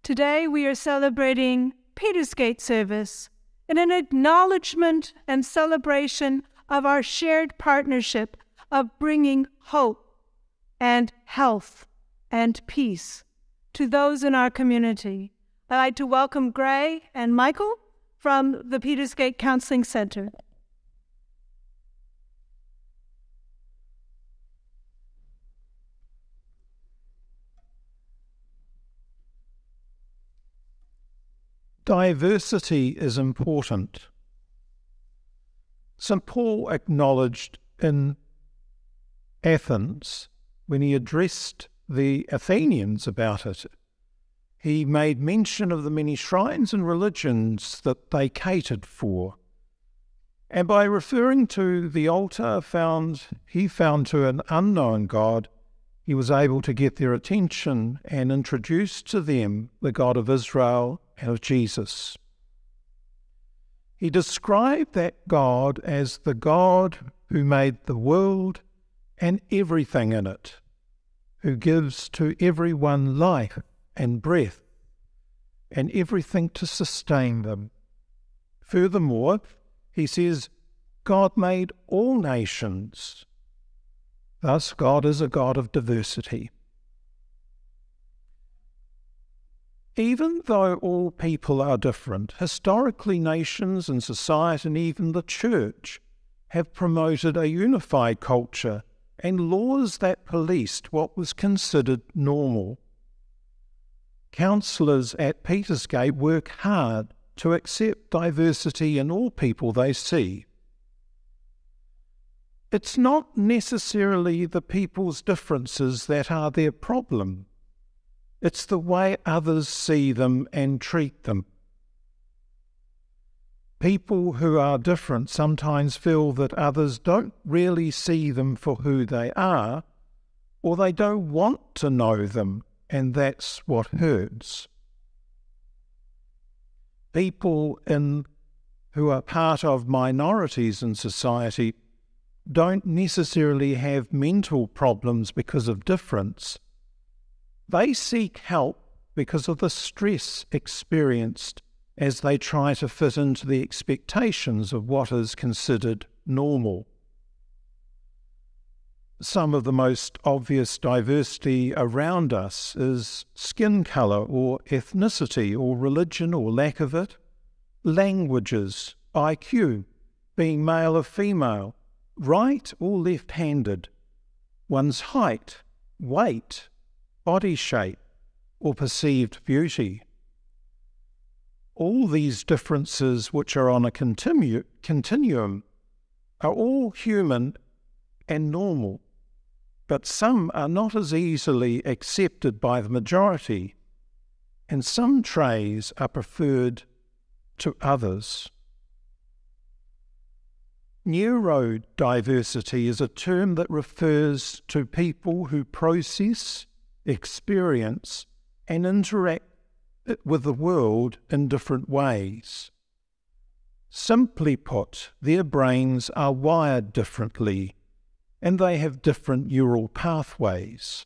Today we are celebrating Petersgate service in an acknowledgement and celebration of our shared partnership of bringing hope and health and peace to those in our community. I'd like to welcome Gray and Michael from the Petersgate Counseling Center. Diversity is important. St. Paul acknowledged in Athens, when he addressed the Athenians about it, he made mention of the many shrines and religions that they catered for. And by referring to the altar he found to an unknown God, he was able to get their attention and introduce to them the God of Israel and of Jesus. He described that God as the God who made the world and everything in it, who gives to everyone life and breath and everything to sustain them. Furthermore, he says, God made all nations. Thus, God is a God of diversity. Even though all people are different, historically nations and society and even the church have promoted a unified culture and laws that policed what was considered normal. Counsellors at Petersgate work hard to accept diversity in all people they see. It's not necessarily the people's differences that are their problem. It's the way others see them and treat them. People who are different sometimes feel that others don't really see them for who they are, or they don't want to know them, and that's what hurts. People who are part of minorities in society don't necessarily have mental problems because of difference. They seek help because of the stress experienced as they try to fit into the expectations of what is considered normal. Some of the most obvious diversity around us is skin colour or ethnicity or religion or lack of it, languages, IQ, being male or female, right or left-handed, one's height, weight, body shape, or perceived beauty. All these differences, which are on a continuum, are all human and normal, but some are not as easily accepted by the majority, and some traits are preferred to others. Neurodiversity is a term that refers to people who process, experience, and interact with the world in different ways. Simply put, their brains are wired differently, and they have different neural pathways.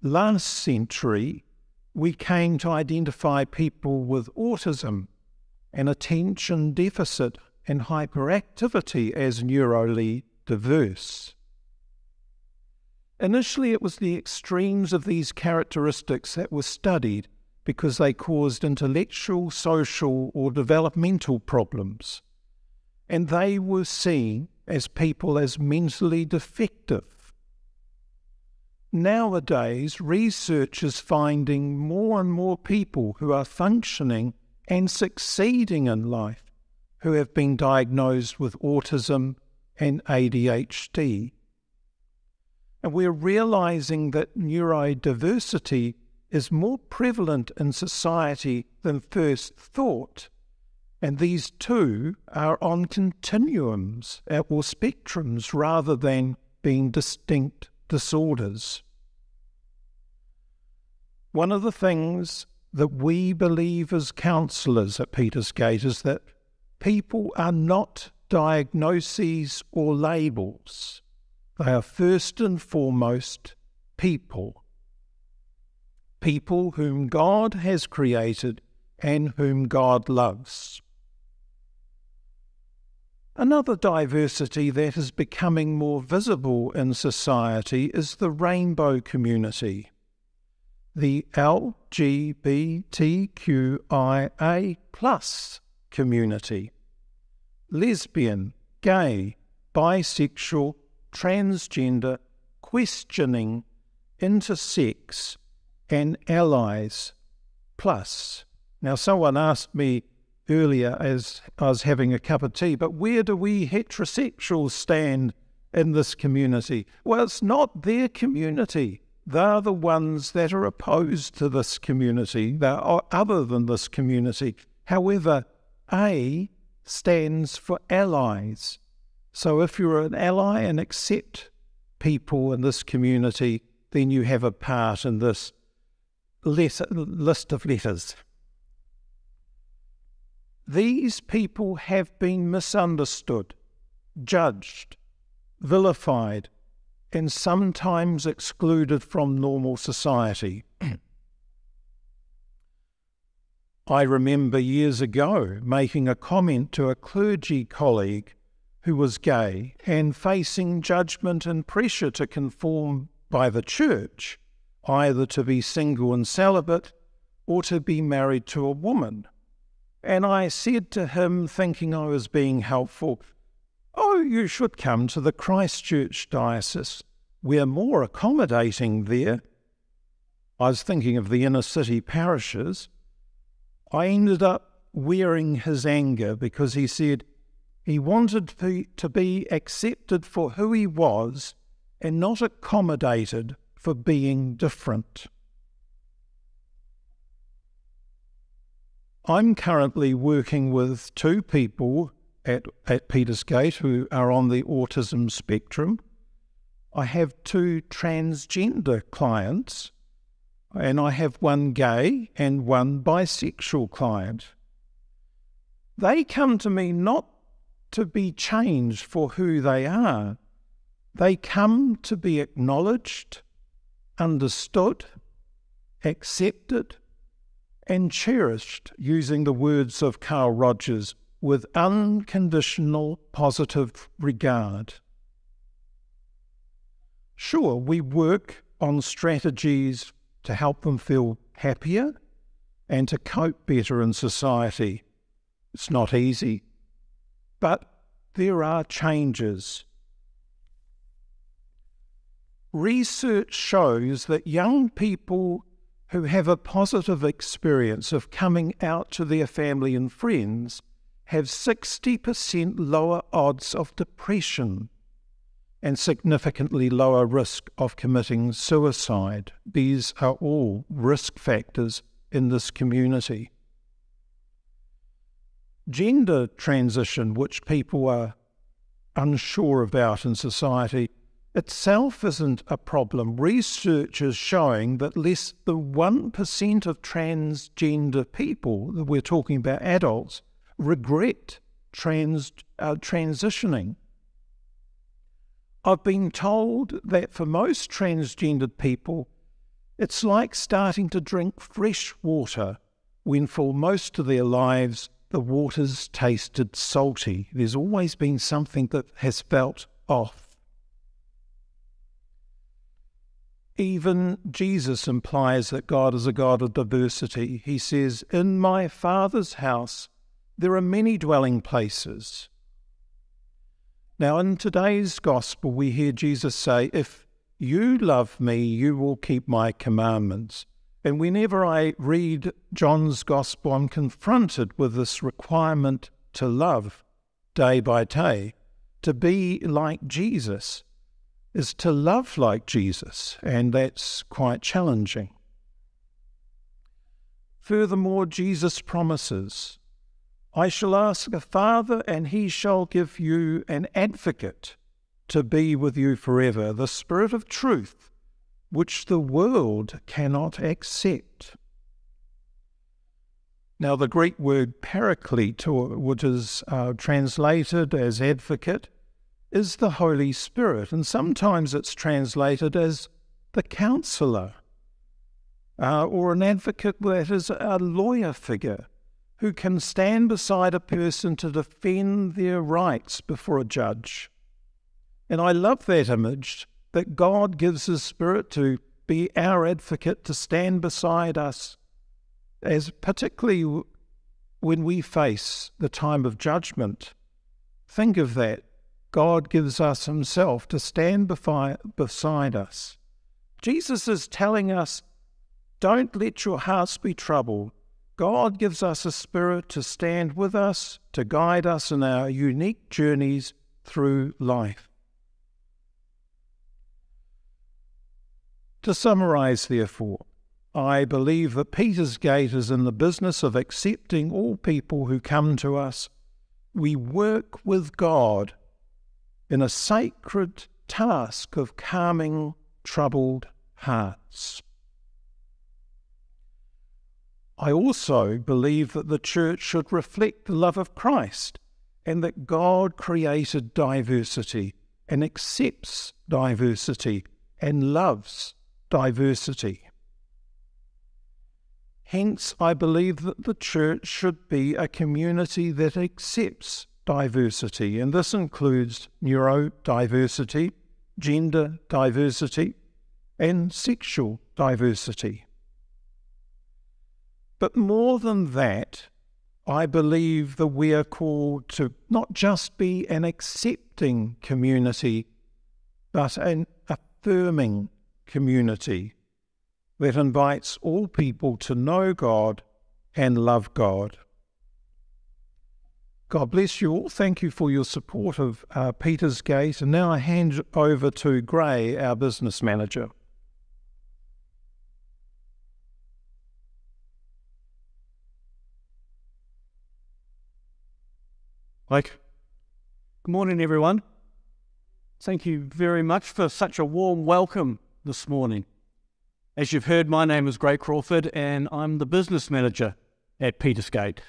Last century, we came to identify people with autism and attention deficit and hyperactivity as neurally diverse. Initially, it was the extremes of these characteristics that were studied because they caused intellectual, social, or developmental problems, and they were seen as people as mentally defective. Nowadays, research is finding more and more people who are functioning and succeeding in life who have been diagnosed with autism and ADHD. And we're realizing that neurodiversity is more prevalent in society than first thought, and these two are on continuums or spectrums rather than being distinct disorders. One of the things that we believe as counsellors at Petersgate is that people are not diagnoses or labels. They are first and foremost people. people whom God has created and whom God loves. Another diversity that is becoming more visible in society is the rainbow community, the LGBTQIA+ community, lesbian, gay, bisexual, transgender, questioning, intersex, and allies plus. Now, someone asked me earlier as I was having a cup of tea, but where do we heterosexuals stand in this community? Well, it's not their community. They're the ones that are opposed to this community. They're other than this community. However, A stands for allies. So if you're an ally and accept people in this community, then you have a part in this list of letters. These people have been misunderstood, judged, vilified, and sometimes excluded from normal society. I remember years ago making a comment to a clergy colleague who was gay and facing judgment and pressure to conform by the church, either to be single and celibate or to be married to a woman. And I said to him, thinking I was being helpful, "Oh, you should come to the Christchurch diocese. We're more accommodating there." I was thinking of the inner city parishes. I ended up wearing his anger because he said he wanted to be accepted for who he was and not accommodated for being different. I'm currently working with 2 people at Petersgate who are on the autism spectrum. I have 2 transgender clients, and I have 1 gay and 1 bisexual client. They come to me not to be changed for who they are. They come to be acknowledged, understood, accepted, and cherished, using the words of Carl Rogers, with unconditional positive regard. Sure, we work on strategies to help them feel happier and to cope better in society. It's not easy, but there are changes. Research shows that young people who have a positive experience of coming out to their family and friends have 60% lower odds of depression and significantly lower risk of committing suicide. These are all risk factors in this community. Gender transition, which people are unsure about in society, itself isn't a problem. Research is showing that less than 1% of transgender people, we're talking about adults, regret transitioning. I've been told that for most transgendered people, it's like starting to drink fresh water when for most of their lives the water's tasted salty. There's always been something that has felt off. Even Jesus implies that God is a God of diversity. He says, "In my Father's house there are many dwelling places." Now, in today's gospel, we hear Jesus say, "If you love me, you will keep my commandments." And whenever I read John's gospel, I'm confronted with this requirement to love day by day. To be like Jesus is to love like Jesus, and that's quite challenging. Furthermore, Jesus promises, "I shall ask the Father, and he shall give you an advocate to be with you forever, the Spirit of truth, which the world cannot accept." Now, the Greek word paraclete, which is translated as advocate, is the Holy Spirit, and sometimes it's translated as the Counselor. or an advocate that is a lawyer figure who can stand beside a person to defend their rights before a judge. And I love that image that God gives His Spirit to be our advocate, to stand beside us, as particularly when we face the time of judgment. Think of that. God gives us Himself to stand beside us. Jesus is telling us, don't let your hearts be troubled. God gives us a Spirit to stand with us, to guide us in our unique journeys through life. To summarize, therefore, I believe that Petersgate is in the business of accepting all people who come to us. We work with God in a sacred task of calming troubled hearts. I also believe that the church should reflect the love of Christ and that God created diversity and accepts diversity and loves diversity. Hence, I believe that the church should be a community that accepts diversity, and this includes neurodiversity, gender diversity, and sexual diversity. But more than that, I believe that we are called to not just be an accepting community, but an affirming community that invites all people to know God and love God. God bless you all. Thank you for your support of Petersgate. And now I hand over to Gray, our business manager. Mike. Good morning, everyone. Thank you very much for such a warm welcome this morning. As you've heard, my name is Gray Crawford and I'm the business manager at Petersgate.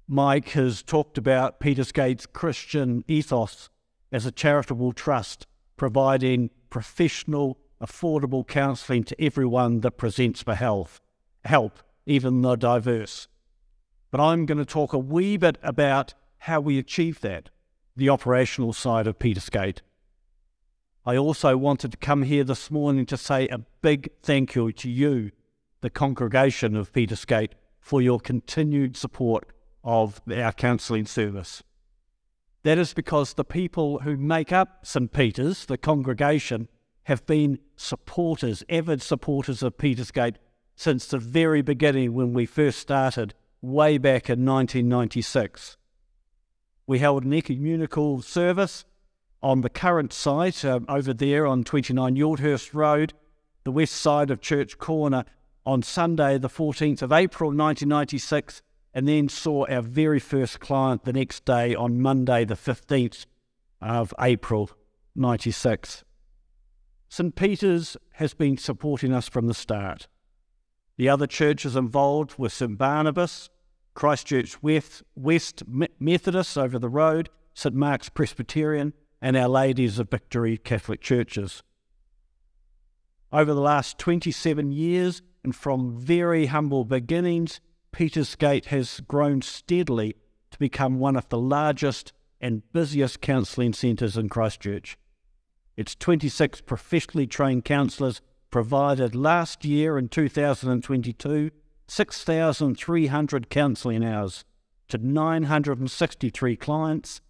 Mike has talked about Petersgate's Christian ethos as a charitable trust, providing professional, affordable counselling to everyone that presents for help, even the diverse. But I'm going to talk a wee bit about how we achieve that, the operational side of Petersgate. I also wanted to come here this morning to say a big thank you to you, the congregation of Petersgate, for your continued support of our counselling service. That is because the people who make up St. Peter's, the congregation, have been supporters, avid supporters of Petersgate since the very beginning when we first started, way back in 1996. We held an ecumenical service on the current site over there on 29 Yuldhurst Road, the west side of Church Corner, on Sunday the 14th of April 1996, and then saw our very first client the next day on Monday the 15th of April 96. St. Peter's has been supporting us from the start. The other churches involved were St. Barnabas, Christchurch West Methodist over the road, St. Mark's Presbyterian, and Our Ladies of Victory Catholic churches. Over the last 27 years, and from very humble beginnings, Petersgate has grown steadily to become one of the largest and busiest counselling centres in Christchurch. Its 26 professionally trained counsellors provided last year in 2022 6,300 counselling hours to 963 clients,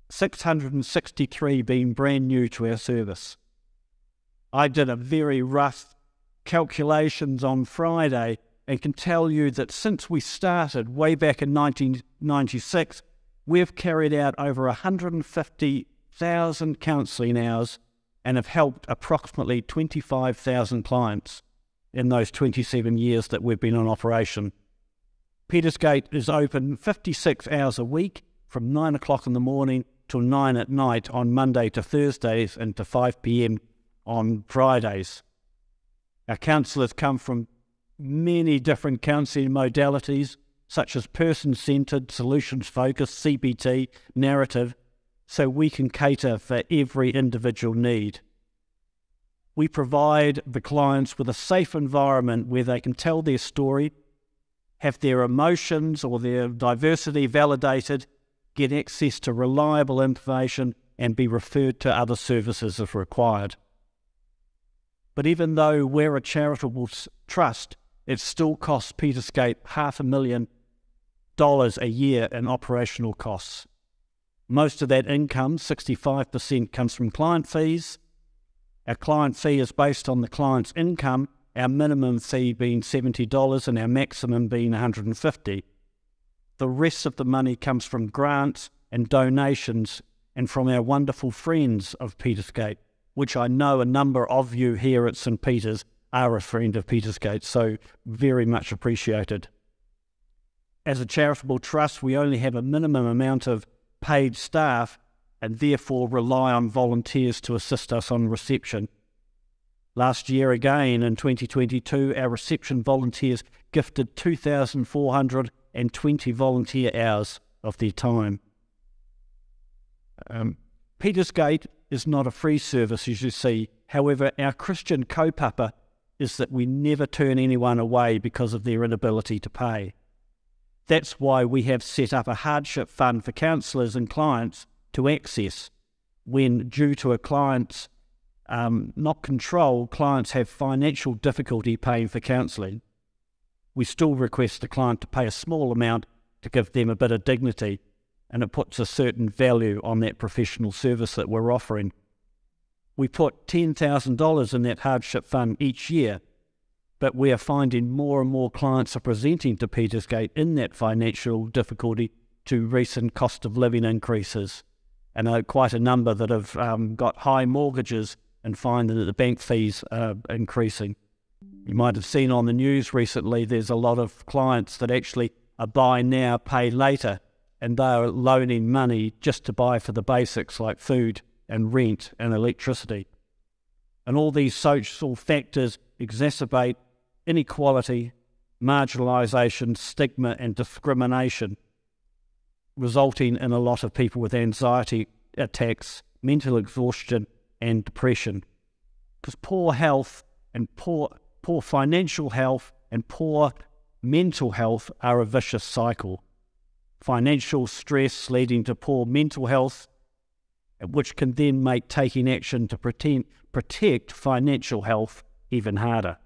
663 being brand new to our service. I did a very rough calculations on Friday and can tell you that since we started way back in 1996, we've carried out over 150,000 counselling hours and have helped approximately 25,000 clients in those 27 years that we've been in operation. Petersgate is open 56 hours a week from 9 o'clock in the morning till 9 at night on Monday to Thursdays and to 5 p.m. on Fridays. Our counsellors come from many different counselling modalities such as person-centred, solutions-focused, CBT, narrative, so we can cater for every individual need. We provide the clients with a safe environment where they can tell their story, have their emotions or their diversity validated, get access to reliable information, and be referred to other services if required. But even though we're a charitable trust, it still costs Peterscape $500,000 a year in operational costs. Most of that income, 65%, comes from client fees. Our client fee is based on the client's income, our minimum fee being $70 and our maximum being $150. The rest of the money comes from grants and donations and from our wonderful friends of Peterscape, which I know a number of you here at St. Peter's are a friend of Peterscape, so very much appreciated. As a charitable trust, we only have a minimum amount of paid staff and therefore rely on volunteers to assist us on reception. Last year again, in 2022, our reception volunteers gifted 2,420 volunteer hours of their time. Peterscape is not a free service, as you see. However, our Christian kaupapa is that we never turn anyone away because of their inability to pay. That's why we have set up a hardship fund for counsellors and clients to access when, due to a client's not control, clients have financial difficulty paying for counselling. We still request the client to pay a small amount to give them a bit of dignity, and it puts a certain value on that professional service that we're offering. We put $10,000 in that hardship fund each year, but we are finding more and more clients are presenting to Peterscape in that financial difficulty to recent cost of living increases, and quite a number that have got high mortgages and find that the bank fees are increasing. You might have seen on the news recently there's a lot of clients that actually are buy now, pay later, and they are loaning money just to buy for the basics like food and rent and electricity. And all these social factors exacerbate inequality, marginalisation, stigma and discrimination, resulting in a lot of people with anxiety attacks, mental exhaustion and depression. Because poor health and poor financial health and poor mental health are a vicious cycle. Financial stress leading to poor mental health, which can then make taking action to protect financial health even harder.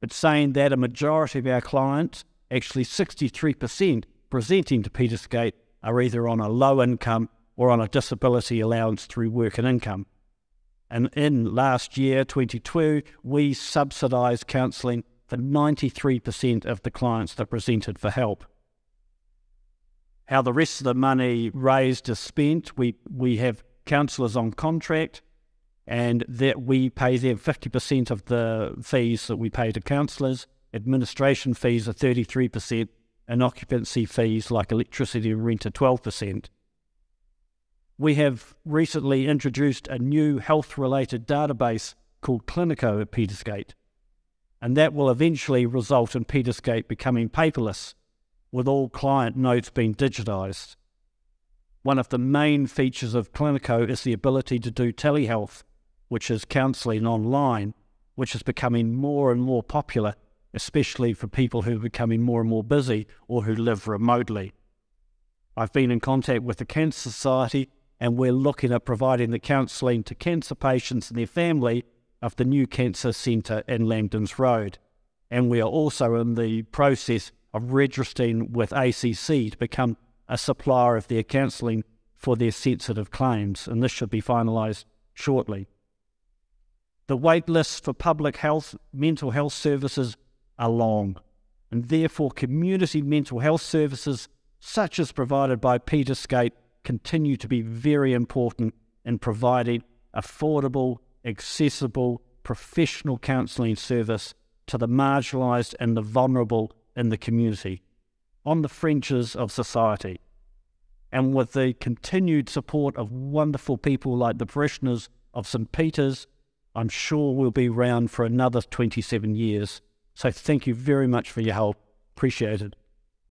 But saying that, a majority of our clients, actually 63%, presenting to Peterscape are either on a low income or on a disability allowance through work and income. And in last year, 2022, we subsidised counselling for 93% of the clients that presented for help. How the rest of the money raised is spent, we have counsellors on contract, and that we pay them 50% of the fees that we pay to counsellors. Administration fees are 33%, and occupancy fees like electricity and rent are 12%. We have recently introduced a new health-related database called Clinico at Peterscape, and that will eventually result in Peterscape becoming paperless, with all client notes being digitised. One of the main features of Clinico is the ability to do telehealth, which is counselling online, which is becoming more and more popular, especially for people who are becoming more and more busy or who live remotely. I've been in contact with the Cancer Society, and we're looking at providing the counselling to cancer patients and their family of the new cancer centre in Langdons Road. And we are also in the process of registering with ACC to become a supplier of their counselling for their sensitive claims, and this should be finalised shortly. The wait lists for public health, mental health services are long, and therefore community mental health services, such as provided by Peterscape, continue to be very important in providing affordable, accessible, professional counselling service to the marginalised and the vulnerable in the community, on the fringes of society. And with the continued support of wonderful people like the parishioners of St. Peter's, I'm sure we'll be around for another 27 years. So thank you very much for your help. Appreciate it.